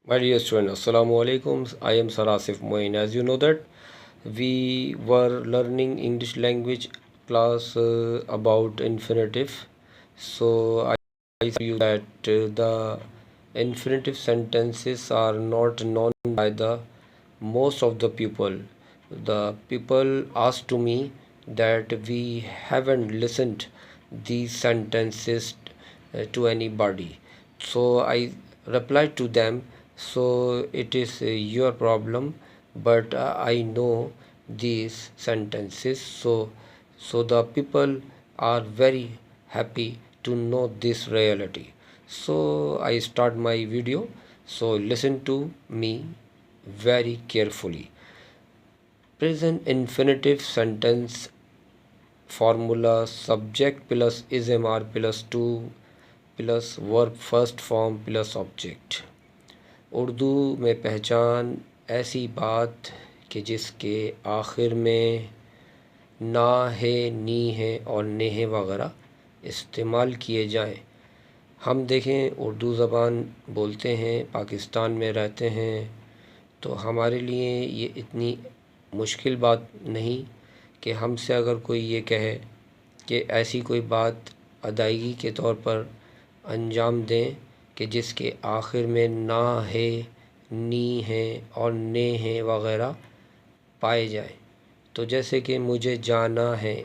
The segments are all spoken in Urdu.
My dear students, Assalamu alaikum. I am Sarasif Moin. As you know that we were learning English language class about infinitive. So I tell you that the infinitive sentences are not known by the most of the people. The people asked to me that we haven't listened these sentences to anybody. So I replied to them, so it is your problem, but I know these sentences. So the people are very happy to know this reality. So I start my video. So listen to me very carefully. Present infinitive sentence formula: subject plus is-mr plus to plus verb first form plus object. Urdu میں پہچان ایسی بات کہ جس کے آخر میں نا ہے، نی ہے اور نے ہے وغیرہ استعمال کیے جائیں۔ ہم دیکھیں اردو زبان بولتے ہیں، پاکستان میں رہتے ہیں، تو ہمارے لیے یہ اتنی مشکل بات نہیں کہ ہم سے اگر کوئی یہ کہے کہ ایسی کوئی بات ادائیگی کے طور پر انجام دیں کہ جس کے آخر میں نا ہے، نی ہے اور نے ہے وغیرہ پائے جائیں۔ تو جیسے کہ مجھے جانا ہے،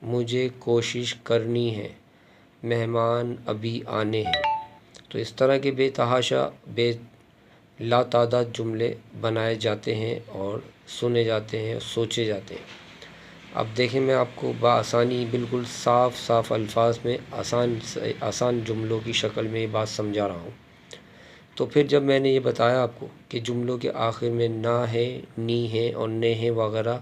مجھے کوشش کرنی ہے، مہمان ابھی آنے ہیں۔ تو اس طرح کے بے تحاشا بے لا تعداد جملے بنائے جاتے ہیں اور سنے جاتے ہیں، سوچے جاتے ہیں۔ اب دیکھیں میں آپ کو بآسانی بالکل صاف الفاظ میں آسان جملوں کی شکل میں یہ بات سمجھا رہا ہوں۔ تو پھر جب میں نے یہ بتایا آپ کو کہ جملوں کے آخر میں نا ہے، نی ہے اور نے ہے وغیرہ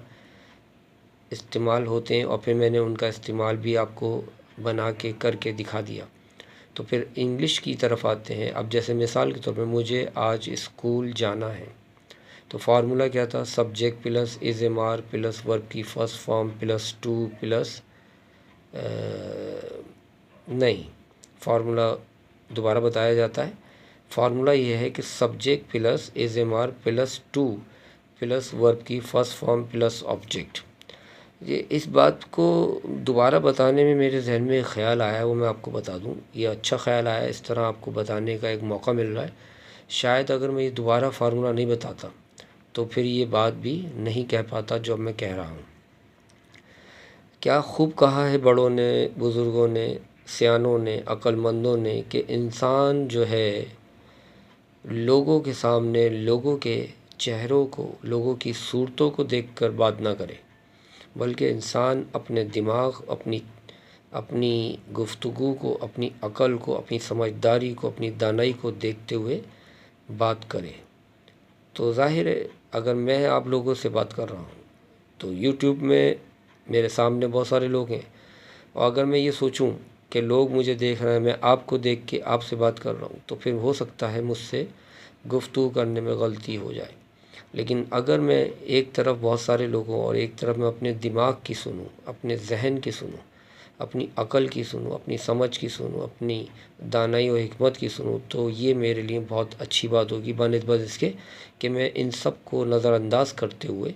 استعمال ہوتے ہیں، اور پھر میں نے ان کا استعمال بھی آپ کو بنا کے کر کے دکھا دیا، تو پھر انگلش کی طرف آتے ہیں۔ اب جیسے مثال کے طور پہ مجھے آج اسکول جانا ہے، تو فارمولا کیا تھا؟ Subject plus is-mr plus verb کی first form plus to plus نہیں، فارمولا دوبارہ بتایا جاتا ہے۔ فارمولا یہ ہے کہ subject plus is-mr plus to plus verb کی فرسٹ فارم پلس آبجیکٹ۔ یہ اس بات کو دوبارہ بتانے میں میرے ذہن میں ایک خیال آیا ہے، وہ میں آپ کو بتا دوں۔ یہ اچھا خیال آیا ہے، اس طرح آپ کو بتانے کا ایک موقع مل رہا ہے۔ شاید اگر میں یہ دوبارہ فارمولا نہیں بتاتا تو پھر یہ بات بھی نہیں کہہ پاتا جو اب میں کہہ رہا ہوں۔ کیا خوب کہا ہے بڑوں نے، بزرگوں نے، سیانوں نے، عقل مندوں نے کہ انسان جو ہے لوگوں کے سامنے، لوگوں کے چہروں کو، لوگوں کی صورتوں کو دیکھ کر بات نہ کرے، بلکہ انسان اپنے دماغ، اپنی گفتگو کو، اپنی عقل کو، اپنی سمجھداری کو، اپنی دانائی کو دیکھتے ہوئے بات کرے۔ تو ظاہر ہے اگر میں آپ لوگوں سے بات کر رہا ہوں تو یوٹیوب میں میرے سامنے بہت سارے لوگ ہیں، اور اگر میں یہ سوچوں کہ لوگ مجھے دیکھ رہے ہیں، میں آپ کو دیکھ کے آپ سے بات کر رہا ہوں، تو پھر ہو سکتا ہے مجھ سے گفتگو کرنے میں غلطی ہو جائے۔ لیکن اگر میں ایک طرف بہت سارے لوگوں اور ایک طرف میں اپنے دماغ کی سنوں، اپنے ذہن کی سنوں، اپنی عقل کی سنوں، اپنی سمجھ کی سنوں، اپنی دانائی و حکمت کی سنوں، تو یہ میرے لیے بہت اچھی بات ہوگی، بنسبت اس کے کہ میں ان سب کو نظر انداز کرتے ہوئے،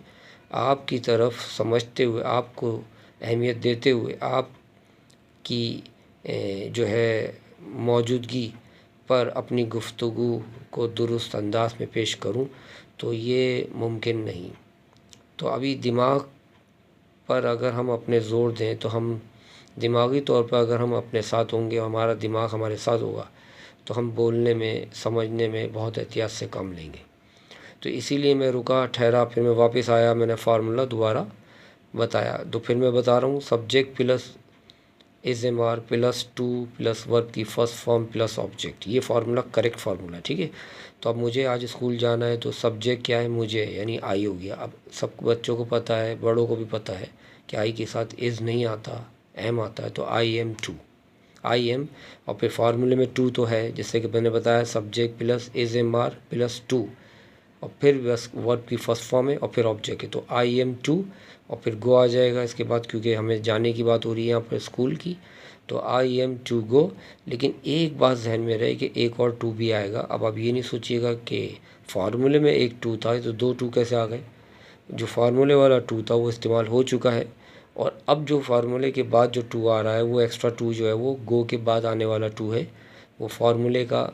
آپ کی طرف سمجھتے ہوئے، آپ کو اہمیت دیتے ہوئے، آپ کی جو ہے موجودگی پر اپنی گفتگو کو درست انداز میں پیش کروں، تو یہ ممکن نہیں۔ تو ابھی دماغ پر اگر ہم اپنے زور دیں تو ہم دماغی طور پر اگر ہم اپنے ساتھ ہوں گے، ہمارا دماغ ہمارے ساتھ ہوگا، تو ہم بولنے میں، سمجھنے میں بہت احتیاط سے کام لیں گے۔ تو اسی لیے میں رکا، ٹھہرا، پھر میں واپس آیا، میں نے فارمولا دوبارہ بتایا۔ تو پھر میں بتا رہا ہوں subject plus is-mr plus to plus verb کی فرسٹ فارم پلس آبجیکٹ، یہ فارمولا کریکٹ فارمولا ہے، ٹھیک ہے۔ تو اب مجھے آج اسکول جانا ہے، تو سبجیکٹ کیا ہے؟ مجھے، یعنی آئی ہو گیا۔ اب سب بچوں کو پتہ ہے، بڑوں کو بھی پتہ ہے کہ آئی کے ساتھ از نہیں آتا، ایم آتا ہے، تو I am to, I am, اور پھر فارمولے میں ٹو تو ہے، جیسے کہ میں نے بتایا subject plus is-mr plus two, اور پھر بس ورب کی فرسٹ فارم ہے اور پھر آبجیکٹ ہے، تو آئی ایم ٹو، اور پھر گو آ جائے گا اس کے بعد، کیونکہ ہمیں جانے کی بات ہو رہی ہے یہاں پر اسکول کی، تو آئی ایم ٹو گو. لیکن ایک بات ذہن میں رہے کہ ایک اور ٹو بھی آئے گا. اب آپ یہ نہیں سوچیے گا کہ فارمولے میں ایک ٹو تھا تو دو ٹو کیسے آ گئے. جو فارمولے والا ٹو تھا وہ استعمال ہو چکا ہے، اور اب جو فارمولے کے بعد جو ٹو آ رہا ہے وہ ایکسٹرا ٹو جو ہے وہ گو کے بعد آنے والا ٹو ہے، وہ فارمولے کا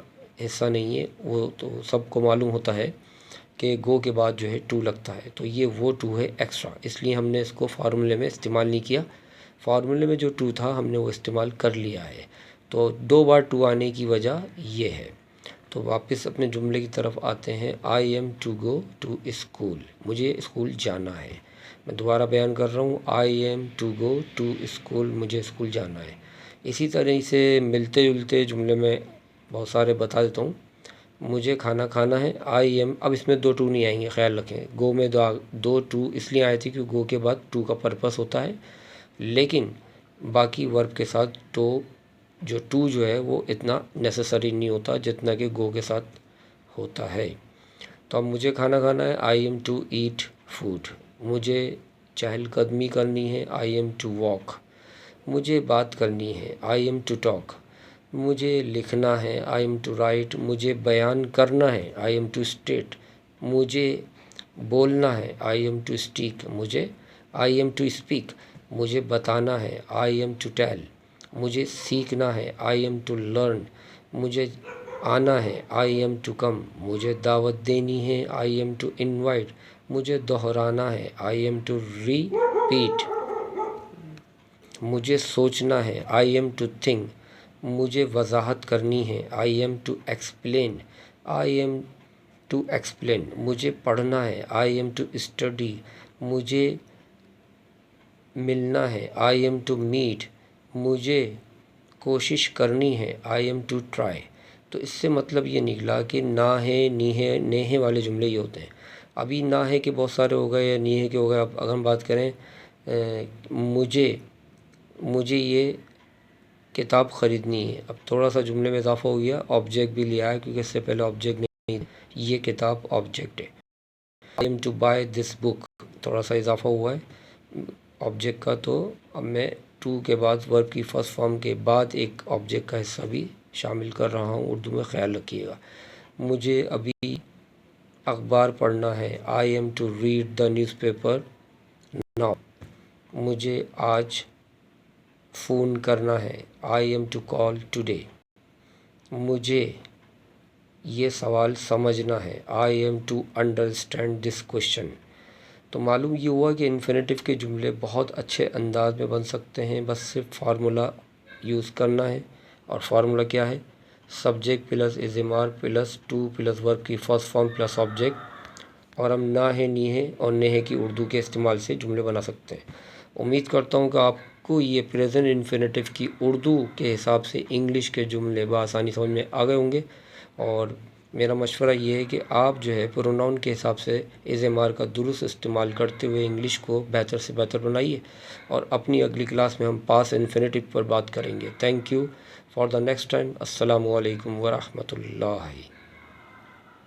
حصہ نہیں ہے. وہ تو سب کو معلوم ہوتا ہے کہ گو کے بعد جو ہے ٹو لگتا ہے، تو یہ وہ ٹو ہے ایکسٹرا، اس لیے ہم نے اس کو فارمولے میں استعمال نہیں کیا. فارمولے میں جو ٹو تھا ہم نے وہ استعمال کر لیا ہے، تو دو بار ٹو آنے کی وجہ یہ ہے. تو واپس اپنے جملے کی طرف آتے ہیں. I am to go to school, مجھے اسکول جانا ہے. میں دوبارہ بیان کر رہا ہوں، I am to go to school, مجھے اسکول جانا ہے. اسی طرح سے ملتے جلتے جملے میں بہت سارے بتا دیتا ہوں. مجھے کھانا کھانا ہے، آئی ایم. اب اس میں دو ٹو نہیں آئیں گے، خیال رکھیں. گو میں دو ٹو اس لیے آئے تھے کہ گو کے بعد ٹو کا پرپس ہوتا ہے، لیکن باقی ورب کے ساتھ تو جو ٹو جو ہے وہ اتنا نیسیسری نہیں ہوتا جتنا کہ گو کے ساتھ ہوتا ہے. تو اب مجھے کھانا کھانا ہے، I am to eat food. مجھے چہل قدمی کرنی ہے، آئی ایم ٹو واک. مجھے بات کرنی ہے، آئی ایم ٹو ٹاک. مجھے لکھنا ہے، آئی ایم ٹو رائٹ. مجھے بیان کرنا ہے، آئی ایم ٹو اسٹیٹ. مجھے بولنا ہے، I am to speak. I am to speak. مجھے بتانا ہے، آئی ایم ٹو ٹیل. مجھے سیکھنا ہے، آئی ایم ٹو لرن. مجھے آنا ہے، آئی ایم ٹو کم. مجھے دعوت دینی ہے، آئی ایم ٹو انوائٹ. مجھے دہرانا ہے، آئی ایم ٹو ریپیٹ. مجھے سوچنا ہے، آئی ایم ٹو تھنک. مجھے وضاحت کرنی ہے، I am to explain. I am to explain. مجھے پڑھنا ہے، آئی ایم ٹو اسٹڈی. مجھے ملنا ہے، آئی ایم ٹو میٹ. مجھے کوشش کرنی ہے، آئی ایم ٹو ٹرائی. تو اس سے مطلب یہ نکلا کہ نہ ہے، نی ہے، نیہے والے جملے یہ ہوتے ہیں. ابھی نہ ہے کہ بہت سارے ہو گئے یا نی ہے کے ہو گئے. اب اگر ہم بات کریں مجھے یہ کتاب خریدنی ہے، اب تھوڑا سا جملے میں اضافہ ہو گیا، آبجیکٹ بھی لیا ہے کیونکہ اس سے پہلے آبجیکٹ نہیں، یہ کتاب آبجیکٹ ہے. I am to buy this book, تھوڑا سا اضافہ ہوا ہے آبجیکٹ کا. تو اب میں ٹو کے بعد ورب کی فرسٹ فارم کے بعد ایک آبجیکٹ کا حصہ بھی شامل کر رہا ہوں، اردو میں خیال رکھیے گا. مجھے ابھی اخبار پڑھنا ہے، I am to read the newspaper now. مجھے آج فون کرنا ہے، I am to call today. مجھے یہ سوال سمجھنا ہے، I am to understand this question. تو معلوم یہ ہوا کہ انفینیٹو کے جملے بہت اچھے انداز میں بن سکتے ہیں، بس صرف فارمولا یوز کرنا ہے. اور فارمولا کیا ہے؟ Subject plus is am are plus to plus verb کی فرسٹ فارم پلس آبجیکٹ. اور ہم نہ ہے، نی ہے اور نیہے کی اردو کے استعمال سے جملے بنا سکتے ہیں. امید کرتا ہوں کہ آپ کو یہ پریزنٹ انفینیٹو کی اردو کے حساب سے انگلش کے جملے بآسانی سمجھ میں آ گئے ہوں گے. اور میرا مشورہ یہ ہے کہ آپ جو ہے پروناؤن کے حساب سے از ایم آر کا درست استعمال کرتے ہوئے انگلش کو بہتر سے بہتر بنائیے. اور اپنی اگلی کلاس میں ہم پاس انفینیٹو پر بات کریں گے. Thank you for the next time. السلام علیکم ورحمۃ اللہ.